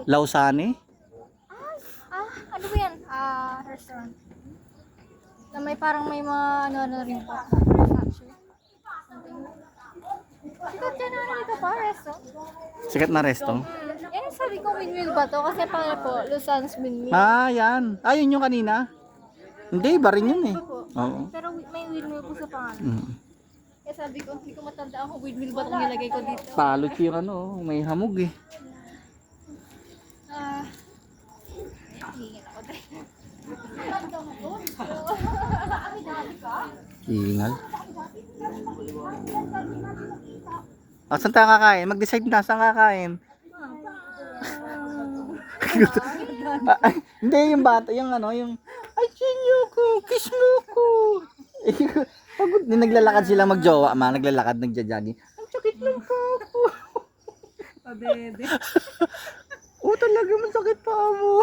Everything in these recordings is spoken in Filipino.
Lausani? Ano ba yan? Restaurant. Na may parang may mga ano rin po. Statue. Sikat dyan na dito pa, resto. Sikat na resto? Yan ang sabi ko windmill ba to? Kasi paano po, Luzon's windmill. Yan. Yun yung kanina. Hindi, iba rin yun eh. Oo. Pero may windmill po sa pangalan. Mm. Kaya sabi ko, hindi ko matandaan kung windmill ba itong nilagay ko dito. Palot yung ano, may hamog eh. Hingin ako tayo. Ingal. Saan tayo kakain? Mag-decide na, saan kakain? Hindi, yung bata, yung ano, yung ay, sinyo ko, kiss mo ko. Pagod, naglalakad sila magjowa, naglalakad, nagja-jogging. Ang sakit ng paa ko. Pabebe. Talaga, masakit pa mo.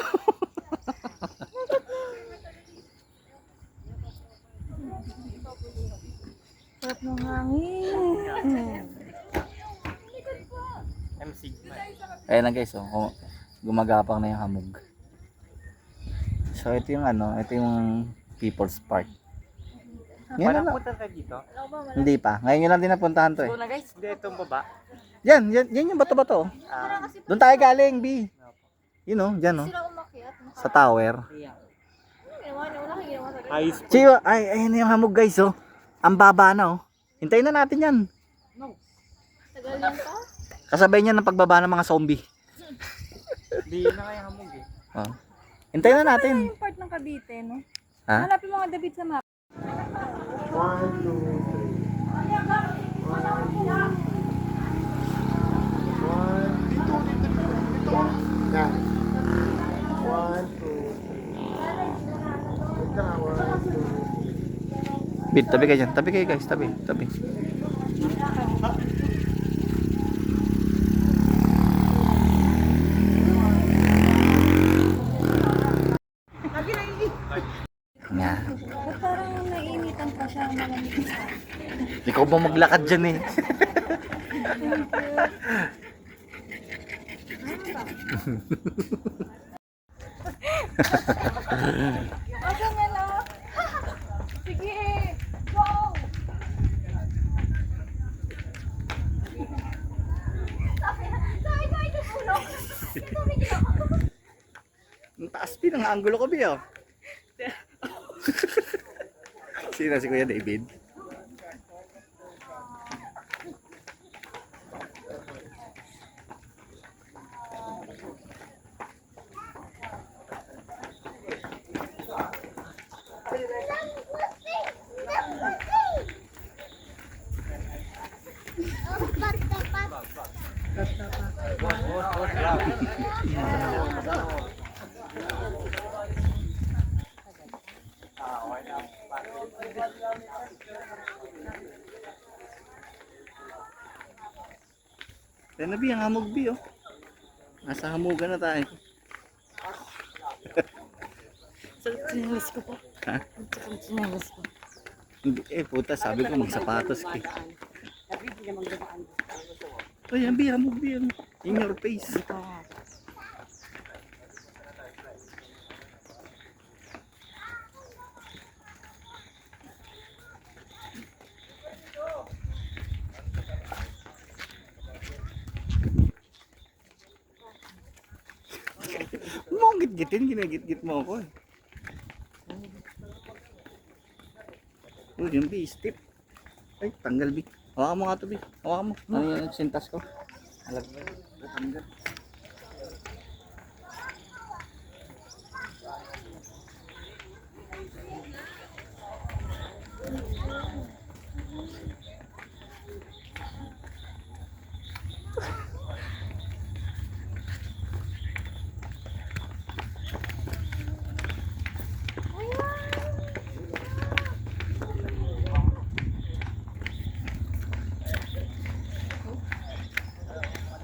Sarap ng hangin. Ayan na guys, gumagapang na yung hamog. So ito yung ano, ito yung People's Park. Ngayon na Punta ka dito? Hindi pa. Ngayon nyo lang din napuntahan to eh. Ito na guys, hindi itong baba. Yan yung bato-bato. Doon tayo galing, B. You know, dyan no. Sila umakyat. Sa tower. Ginawa niya, wala kang ginawa sa High school. Chiyo, ayun na yung hamog guys oh. Ang baba na oh. Hintayin na natin yan. tagal yan pa. Kasabay niyan ng pagbaba ng mga zombie. Hindi na kaya hamog eh. Oh. Hintayin na natin. Yung part ng Cavite, no? Ha? Hanapin mo nga David sa map. 1, 2, 3. Dito. Yan. 1, 2, 3. Wait lang, 1, 2, 3. Bit, tabi kayo dyan. Tabi kayo guys, tabi. Nga. Ba't parang nainitan pa siya ang malamig sa Ikaw ba maglakad dyan eh? Aga nga na. Sige, go! Sabi ko, ito puno. Ang taas din ang angulo ko, Bio. Sino si Kuya David? Yan na, Bi, ang hamog, Bi, oh. Nasa hamogan na tayo. Sarap sinalas ko po. Ha? Sarap sinalas ko. Hindi, puta, sabi ko magsapatos ka. Oh, yan, Bi, hamog, Bi, ano? In your face. Mong git-gitin, ginagit-git mo ako eh. Oh, yung B, step. Ay, tanggal B. Hawakan mo nga to B. Hawakan mo. Ano yung sintas ko? Alag mo. Tanggal.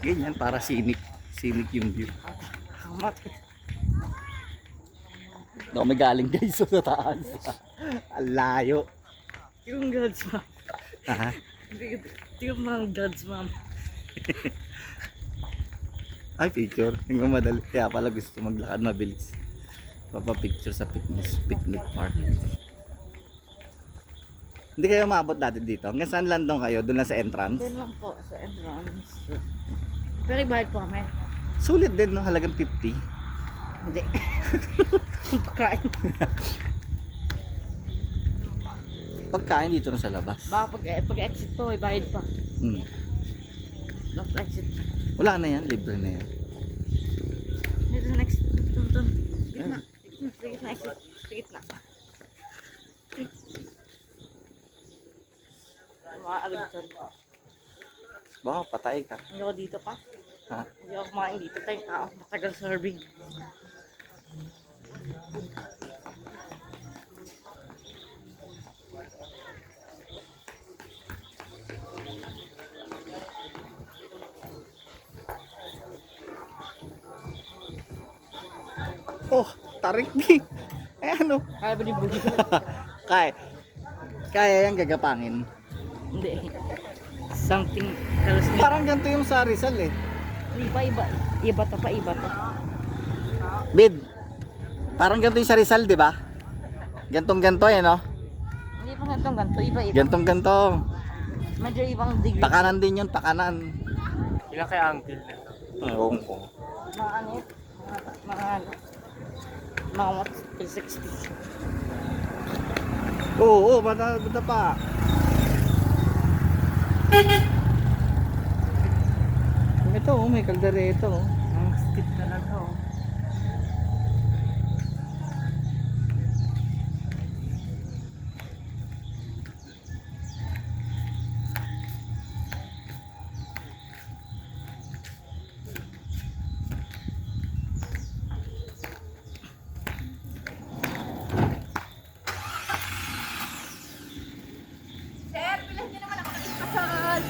Ganyan, para scenic. Scenic yung view. Hamat. Doon may galing guys sa taas. Ang layo. Yung God's mom. Ha? Yung mga God's mom. Ay, picture. Yung madali. Kaya pala gusto maglakad mabilis. Papapicture sa picnic park. Hindi kayo maabot dati dito. Hanggang saan landong kayo? Doon lang sa entrance? Doon lang po sa entrance. Pero ibahid po kami. Sulit din, no? Halagang 50. Hindi. Pagkain. Pagkain dito na sa labas. Baka pag-exit po, ibahid pa. Hmm. Last exit. Wala na yan. Libre na yan. Dito na exit. Ito. Gitna. Gitna exit. Gitna. Maaagad po. Baka patay ka. Hindi ako dito pa. Ha? Hindi ako kumain dito. Tayong tao. Matagal serving. Oh, tarik din. Eh ano? Kaya ba ni Buggy? Kaya. Kaya yan gagapangin. Hindi. Something else. Parang ganito yung sa Rizal eh. Iba. Iba to pa. Iba to. Bid. Parang ganito yung sa Rizal, di ba? Gantong ganto eh, no? Hindi pa gantong ganito. Iba. Gantong ganto. Medyo ibang degree. Pakanan din yun, pakanan. Ilang kaya angle nito? Oo ko. Mga ano yun? Mga ano? Mga 360. Oo, bata pa. Ito, oh, may kaldereta. Oh. Ang steep talaga oh. Sir, bilang nyo naman ako ng espasyon.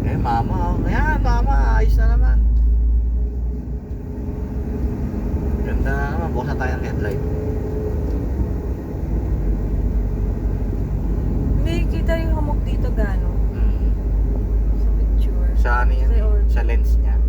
Eh, mama. Oh. Ayan, mama. Ayos na naman. Ganda na naman. Buksan tayo ng headlight. Hindi kita yung hamog dito gano. Hmm. Sa picture. Sa ano yan? Sa Sa lens niya.